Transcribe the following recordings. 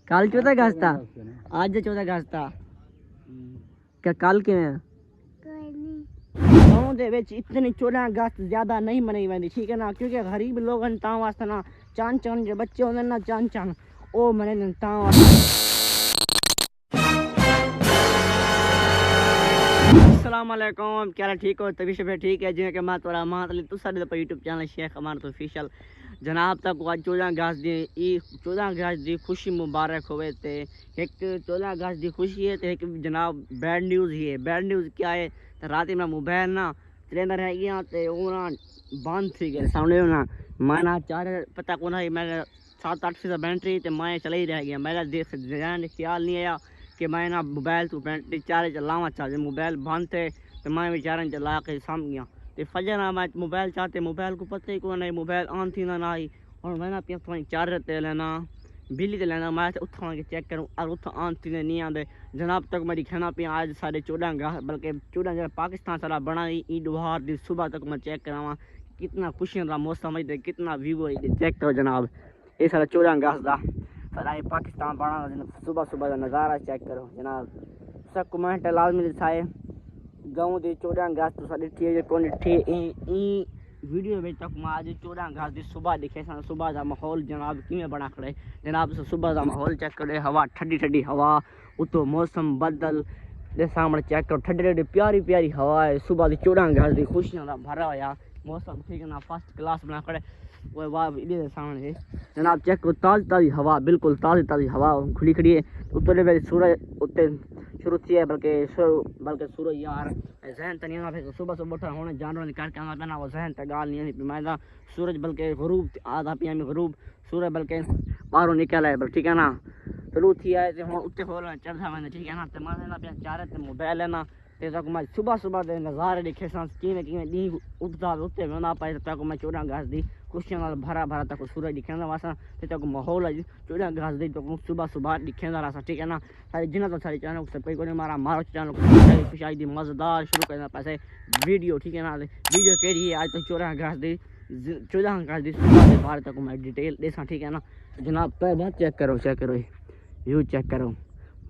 कल 14 अगस्त था, आज 14 अगस्त था। क्या कल किवें गाँव दे विच इतनी 14 अगस्त ज्यादा नहीं मनाई वेंदी, ठीक है ना, क्योंकि गरीब लोग तां वास्ते ना चंद चंद जो बच्चे होंदे ना चंद चंद ओ मनांदे तां वास्ते। अस्सलाम वालेकुम, क्या ठीक हो? तभी से ठीक है जिवें कि मैं तोरा मां तली तुसा दे यूट्यूब चैनल शेख अमान तो ऑफिशियल जनाब तक आज 14 अगस्त दी 14 अगस्त दी खुशी मुबारक होवे। ते एक 14 अगस्त दी खुशी है ते एक जनाब बैड न्यूज़ ही है। बैड न्यूज़ क्या है? तो रात में मोबाइल ना चलेंदा रह गया ते वो ना बंद थी गए सामने ना मैं ना चार पता को ना मैं 7-8% बैटरी ते मैं चला ही रह गया। मेरा देख ध्यान ख्याल नहीं आया कि मैं ना मोबाइल तो बैटरी चार्ज चलावा चार्ज मोबाइल बंद थे तो मैं बेचारा चला के सम गया। तो फजर ना मैं मोबाइल चाहते मोबाइल को पता ही कौन है मोबाइल ऑन थी ना आई और मैं ना पिया थोड़ी चार्जर ते लेना बिजली ते लेना मैं उठा के चेक करूँ और उठा ऑन थी नहीं आते जनाब तक मेरी खाना पिया आज साढ़े 14 अगस्त बल्कि 14 जो पाकिस्तान सारा बना ईद उहार दी सुबह तक मैं चेक करावा कितना खुशियों का मौसम है कितना व्यू है चेक करो जनाब। ये सारा 14 अगस्त का सारा पाकिस्तान बना सुबह सुबह का नज़ारा चेक करो जनाब। सब कमेंट लाजमी दिखाए गाँव के 14 अगस्त तो ॾिठी कोन ॾिठी वीडियो में तक मैं आज 14 अगस्त की सुबह दिखे सुबह का माहौल जनाब किमें बना खड़े जनाब सुबह का माहौल चेक करे हवा ठंडी ठंडी हवा उतो मौसम बदल दे सामने चेक करो ठंडी ठंडी प्यारी प्यारी हवा है सुबह की 14 अगस्त की खुशियों का भरा हुआ मौसम ठीक है ना फर्स्ट क्लास बना खड़े वो वाह इधर सामने जनाब चेक करो ताज़ी ताज़ी हवा बिल्कुल ताज़ी ताज़ी हवा खुली खड़ी है उत्तर मेरे सूरज उत्ते शुरू थी है बल्कि सूरज यार जहन तनी ना फिर सुबह सुबह उठा होने जानवर करके आना पैना वो जहन तक गाल नहीं मैं सूरज बल्कि गरूब आधा पिया में गरूब सूरज बल्कि बाहरों निकल है ठीक है ना शुरू थी है हम उत्ते हो चढ़ा मैंने ठीक है ना तो मैं ना पिया चारे ते मोबाइल है ना ते तक मैं सुबह सुबह के नज़ारे दिखे किमें किमें डी उठता उत्ते वेंदा पाए तक मैं 14 अगस्त की खुशियों नाल भरा भरा तक सूरज दिखेंदा वासा ते तक माहौल है 14 अगस्त दी तो सुबह सुबह दिखेंदा रहा ठीक है ना। सारी जिन्ना तो सारी चैनल सब कोई मारा मारो चैनल खुशाई दी मज़ेदार शुरू करना पैसे वीडियो ठीक है ना। वीडियो केड़ी है आज तो 14 अगस्त दी 14 अगस्त दी सुबह के बाहर तक मैं डिटेल देसा ठीक है ना जनाब। पहले चेक करो व्यू चेक करो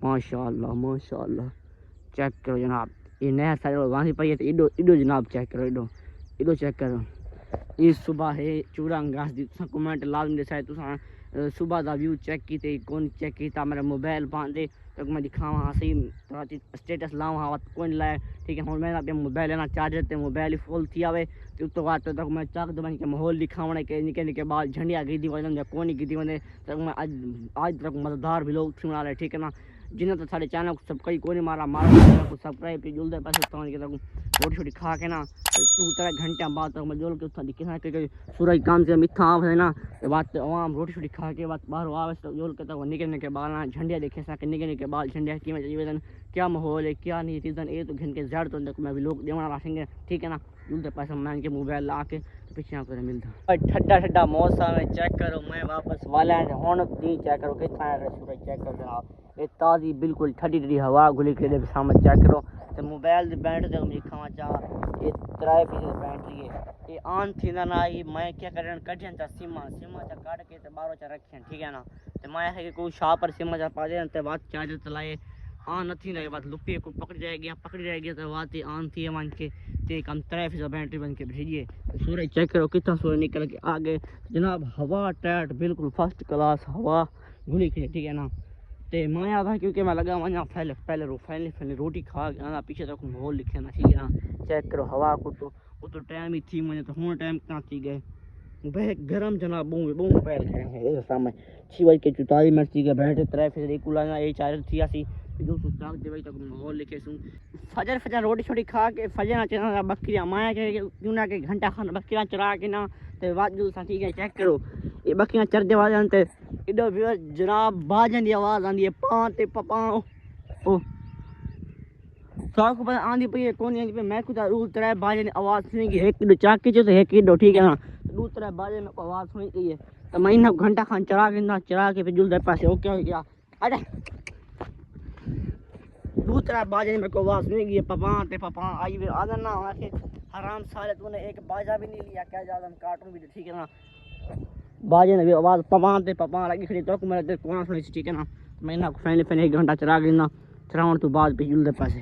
माशाअल्लाह चेक करो जनाब। ये नया सारे वानी पाई है तो इडो जनाब चेक करो इडो चेक करो ये सुबह है 14 अगस्त दी तुसा कमेंट लाजमी दसाए तुसा सुबह का व्यू चेक की कौन चेक किया मेरा मोबाइल बांधे तो मैं दिखावा सही स्टेटस लावा कौन लाए ठीक है हम मैं मोबाइल लेना चार्जर ते मोबाइल ही फुल थी आवे तो उस बाद तक मैं चाक दबन के माहौल दिखावने के निके निके बाल झंडिया गिदी वजन कौन गिदी वने तक मैं आज तक मज़ेदार भी लोग सुना रहे ठीक है ना। जिन्हें तो सारे चैनल को सब कई कोई मारा चैनल को सब्सक्राइब पे जुलते पैसे रोटी छोटी खा के ना 2-3 घंटे बाद तक मैं जोल के उठा दिखे ना क्योंकि सूरज काम से मिठा आव है ना बात आवाम रोटी छोटी खा के बाद बाहर आवे तो जोल के तक निके निके बाल ना झंडिया देखे सा निके निके बाल झंडिया की में क्या माहौल है क्या नहीं सीजन ये तो घन के जड़ तो मैं भी लोग देवना रखेंगे ठीक है ना। जुलते पैसे मैं के मोबाइल ला के पीछे आकर मिलता ठंडा ठंडा मौसम है चेक करो मैं वापस वाला हूँ चेक करो कितना सूरज चेक करो जनाब ये ताज़ी बिल्कुल ठंडी ठंडी हवा घुली के सामने चेक करो तो मोबाइल बैटरी तक दिखावा चाह ये 3% बैटरी है ये ऑन थी ना आई मैं क्या करें कटियन चा सिमा चा काट के तो बारो चा रखें ठीक है ना। तो मैं है कि कोई शॉप पर सिमा चा पा दे बात चार्जर चलाए ऑन नहीं रहे बात लुपी को पकड़ जाएगी तो बात ही ऑन थी मन के ते कम 3% बैटरी बन के भेजिए तो सूरज चेक करो कितना सूरज निकल के आगे जनाब हवा टाइट बिल्कुल फर्स्ट क्लास हवा घुली खड़ी ठीक है ना। ते मैं आधा क्योंकि मैं लगा वहाँ पहले रोटी खा आना पीछे तक माहौल लिखे ना ठीक है ना। चेक करो हवा को तो टाइम ही थी मुझे तो हूँ टाइम कहाँ थी गए वह गरम जनाब बूम पैर खड़े सामने 6:44 थी गए बैठे 3% कुलाना ये चार्जर थी आसी जो सुस्ताक दे तक माहौल लिखे सूँ फजर रोटी छोटी खा के फजर ना चला बकरियाँ माया के क्यों ना के घंटा खाना बकरियाँ चरा के ना तो वाजू सा ठीक है। चेक करो ये बकरियाँ चरदे वाजन ते इधर भी जनाब बाजन की आवाज़ आती है पाँ ते पपा ओ साख पर आंधी पई है कौन आंधी पे मैं कुछ रूल 3 बाजन आवाज़ सुनी कि एक चाकी चो तो एक ठीक है ना 2-3 बाजन में आवाज़ सुनी गई है तो मैं ना घंटा खान चरा के फिर जुलते पैसे ओके हो गया अरे 2-3 बाजन में को आवाज़ सुनी गई है पपा आई वे आदन ना हराम साले तूने एक बाजा भी नहीं लिया क्या ज्यादा कार्टून भी ठीक है ना। बाजे ने भी आवाज़ पपान लगी खड़ी तो मेरे दिल कौन सुनी ठीक है ना। मैं ना फैन 1 घंटा चला गई ना चलावन तो बाद पे जुलदे पैसे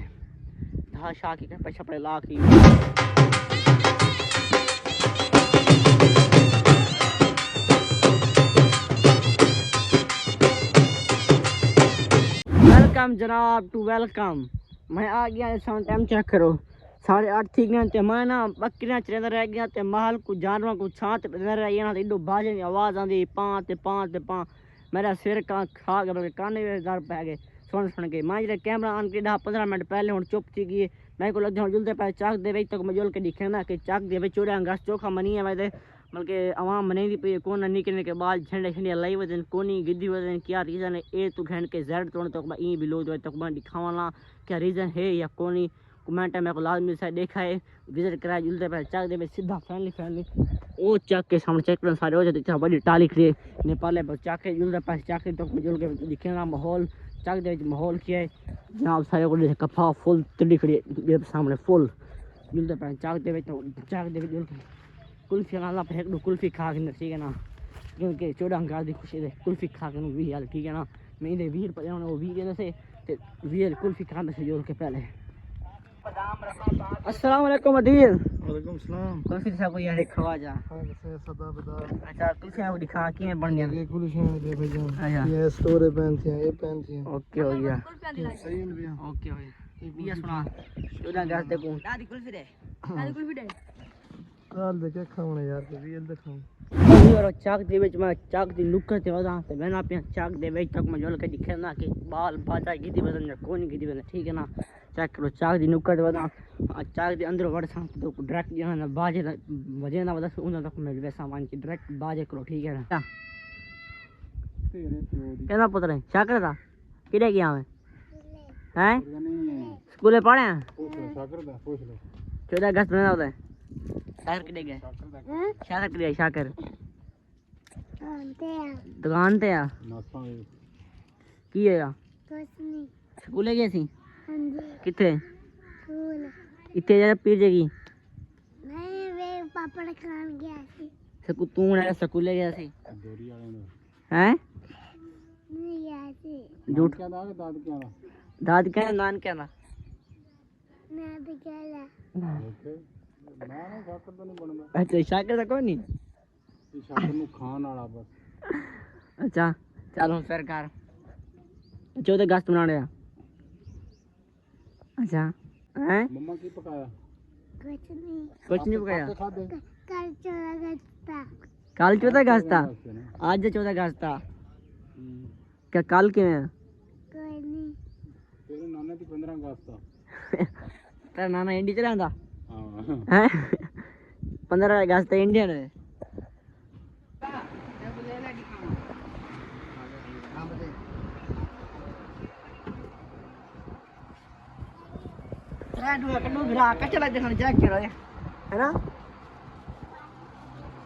धा शाह की पैसा पड़े ला की वेलकम जनाब टू वेलकम। मैं आ गया टाइम चेक करो 8:30 थी गए ते मैं ना बकरियां चरंदा रह गया ते महल को जानवर को छात पे रह गया ना एडो बाजे की आवाज़ आंदी पां मेरा सिर का खा गया काने में दर पै गए सुन के मैं जो कैमरा ऑन के 10-15 मिनट पहले हूँ चुप थी गई। मैं को लग जुलते पे चक दे तक मैं जुल के दिखे ना कि चक दे 14 अगस्त चोखा मनी है वैसे बल्कि आवाम मनी पी कोना निकलने के बाद झंडे झंडे लाई वजन कोनी गिद्दी वजन क्या रीज़न है ए तू घंट के जेड तोड़ तक मैं ई भी लो जो तक मैं दिखावा क्या रीज़न है या कोनी कमेंट मेरे को लाजमी से देखा है विजिट कराया जुलते पे चक दे सीधा फैमिली वो चक के सामने चेक करना सारे हो जाते बड़ी टाली खड़ी नेपाल चक के जुलते पे चक तो जुल के दिखे ना माहौल चक दे माहौल किया है जनाब सारे को कफा फुल तड़ी खड़ी सामने फुल जुलते पे चक दे जुल के कुल्फी खाना पे एक कुल्फी खा के ठीक है ना क्योंकि 14 अगस्त की खुशी है कुल्फी खा के 20 हाल ठीक है ना मैं 20 रुपये वो 20 से 20 कुल्फी खाने से जोड़ के पहले। अस्सलाम वालेकुम अदील। वालेकुम सलाम। कुल्फी से कोई यार खवाजा सदा बदा अच्छा कुल्फी वो दिखा के बन गया ये कुल्फी दे भैया ये स्टोर पेन थी ये पेन थी ओके हो गया सही है भैया ओके हो गया बिया सुना 14 अगस्त देखो दादी कुल्फी दे काल देखे खावणे यार ते रियल दिखाऊं और चाक दे विच मैं चाक दी नुक्कर ते वदा ते मैं ना पे चाक दे विच तक मैं जोल के दिखे ना कि बाल बाजा गिदी बदन या कोनी गिदी बदन ठीक है ना चेक करो चाक दी नुक्कर ते वदा चाक दे अंदर वड़ सा तो डायरेक्ट जहां ना बाजे वजे ना वदा उन तक मैं वैसा मान के डायरेक्ट बाजे करो ठीक है ना तेरे प्यो दी कहना पुत्र शाकर दा किडे गया मैं हैं स्कूले पढ़े शाकर दा पूछ लो 14 अगस्त में होता है शाकर किडे गए शाकर किडे शाकर दुकान ते आ नास्ता की है स्कूले गए सी किथे इतने जरा पीर जगी नहीं वे पापड़ खान गया सी सकू तू ना स्कूले गया सी दोरी वाले ने हैं नहीं गया सी झूठ क्या दाद दाद क्या दाद क्या नान क्या ना मैं भी गया ओके ना शाकर तो नहीं बनदा अच्छा शाकर दा कोई नहीं ये शाकर नु खान वाला बस अच्छा चलो सरकार 14 अगस्त मनाने आ अच्छा हैं मम्मा की पकाया कुछ नहीं पकाया खा दे कल 14 अगस्त था कल 14 अगस्त था आज 14 अगस्त था क्या कल क्यों है कोई नहीं तेरे नाना की 15 अगस्त था तेरा नाना इंडिया चला था हां हैं 15 अगस्त इंडियन है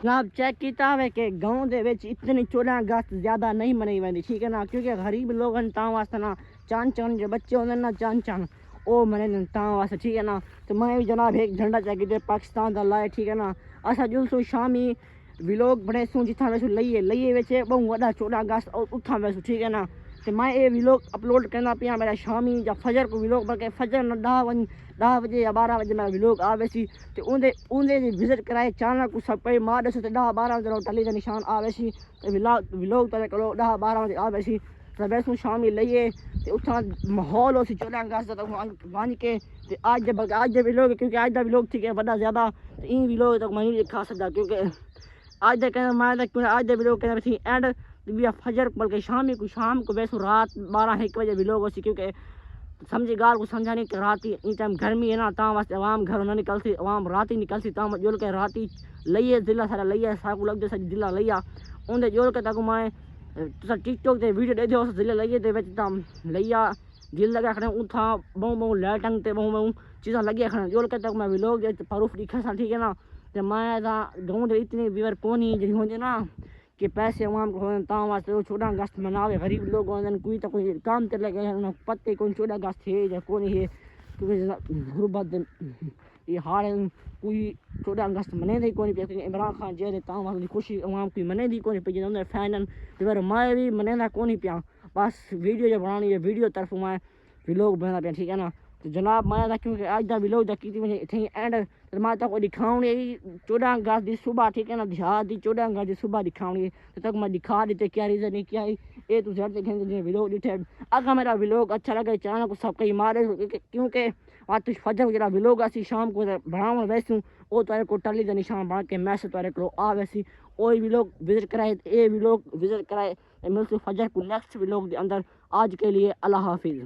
जनाब चेक किया है कि गाँव दे विच इतनी 14 अगस्त ज़्यादा नहीं मनाई वेंदी ठीक है ना क्योंकि गरीब लोग तां वास्ते ना चान जो बच्चे होंगे ना चान वो मनाते तां वास्ते ठीक है ना। तो मैं भी जनाब एक झंडा चाहिए पाकिस्तान का लाए ठीक है ना असा जुलसू शामी विलोग बने सूँ जिथा वैसू लइए वेचे बहु वड़ा 14 अगस्त उठा वैसू ठीक है ना। तो मैं ये विलोग अपलोड करना पिया मेरा शामी या फजर को विलोग बल्कि फजर न 10 बजे या 12 बजे मेरा विलोग आवे सी तो उन्दे विजिट कराए चैनल को सब पे मार दसो तो 10-12 बजे टली का निशान आवे सी तो विलोग तो करो 10-12 बजे आवे सी तो वैसू शामी लइए तो उठा माहौल हो सी 14 अगस्त तो वन के आज दे विलोग क्योंकि आज दा विलोग ठीक है बड़ा ज़्यादा तो इन विलोग तक मैं नहीं दिखा सकता क्योंकि आज दे कहना मैं आज दे विलोग कहना सी एंड बिया फजर बल्कि शाम को वैसे रात 12-1 बजे भी लोग उसी क्योंकि समझी गाल को समझाने कि रात ही टाइम गर्मी है ना ता वास्ते आवाम घर न निकलती आवाम रात ही निकलती ता जोल के रात ही लइए जिला सारा लइया साकू लग जैसा जिला लइया उनके जोल के तक मैं तुसा टिकटॉक ते वीडियो दे दो जिले लइए ते विच तां लइया दिल लगा खड़े उठा बहु लाइटंग ते बहु चीज़ा लगी खड़े जोल के तक मैं लोग प्रूफ दिखा सा ठीक है ना। तो मैं गाँव दे इतनी व्यूअर कोनी जी होंगे ना कि पैसे आवाम को होने तां वास्ते 14 अगस्त मनावे गरीब लोग होने कोई तो कोई काम चले गए पत्ते कौन 14 अगस्त है या कौन है क्योंकि गुरबत ये हाल कोई 14 अगस्त मने दी कोई पे इमरान खान जे तां वाली खुशी अवाम कोई मने दी कोई पे जिन्होंने फैन फिर मैं भी मने कोई पिया बस वीडियो जो बनानी है वीडियो तरफ मैं व्लॉग बना पे ठीक है ना। तो जनाब मैं था क्योंकि आज का व्लॉग दा की वजे इथे एंड तो मैं तक दिखाऊंगी 14 अगस्त की सुबह ठीक है ना दिहात दी 14 अगस्त की सुबह दिखाऊंगी तो तक मैं दिखा देते क्या रीज़न है क्या ये तुम जड़ देखेंगे व्लॉग दिखे। अगर मेरा व्लॉग अच्छा लगे चैनल को सब्सक्राइब मारे क्योंकि आज फजर जरा व्लॉग असी शाम को बनाव वैसू वो तारे को टली का निशान बना के मैसेज तारे को आ वैसी और व्लॉग विजिट कराए ये व्लॉग विजिट कराए मिलते फजर को नेक्स्ट व्लॉग के अंदर। आज के लिए अल्लाह हाफिज़।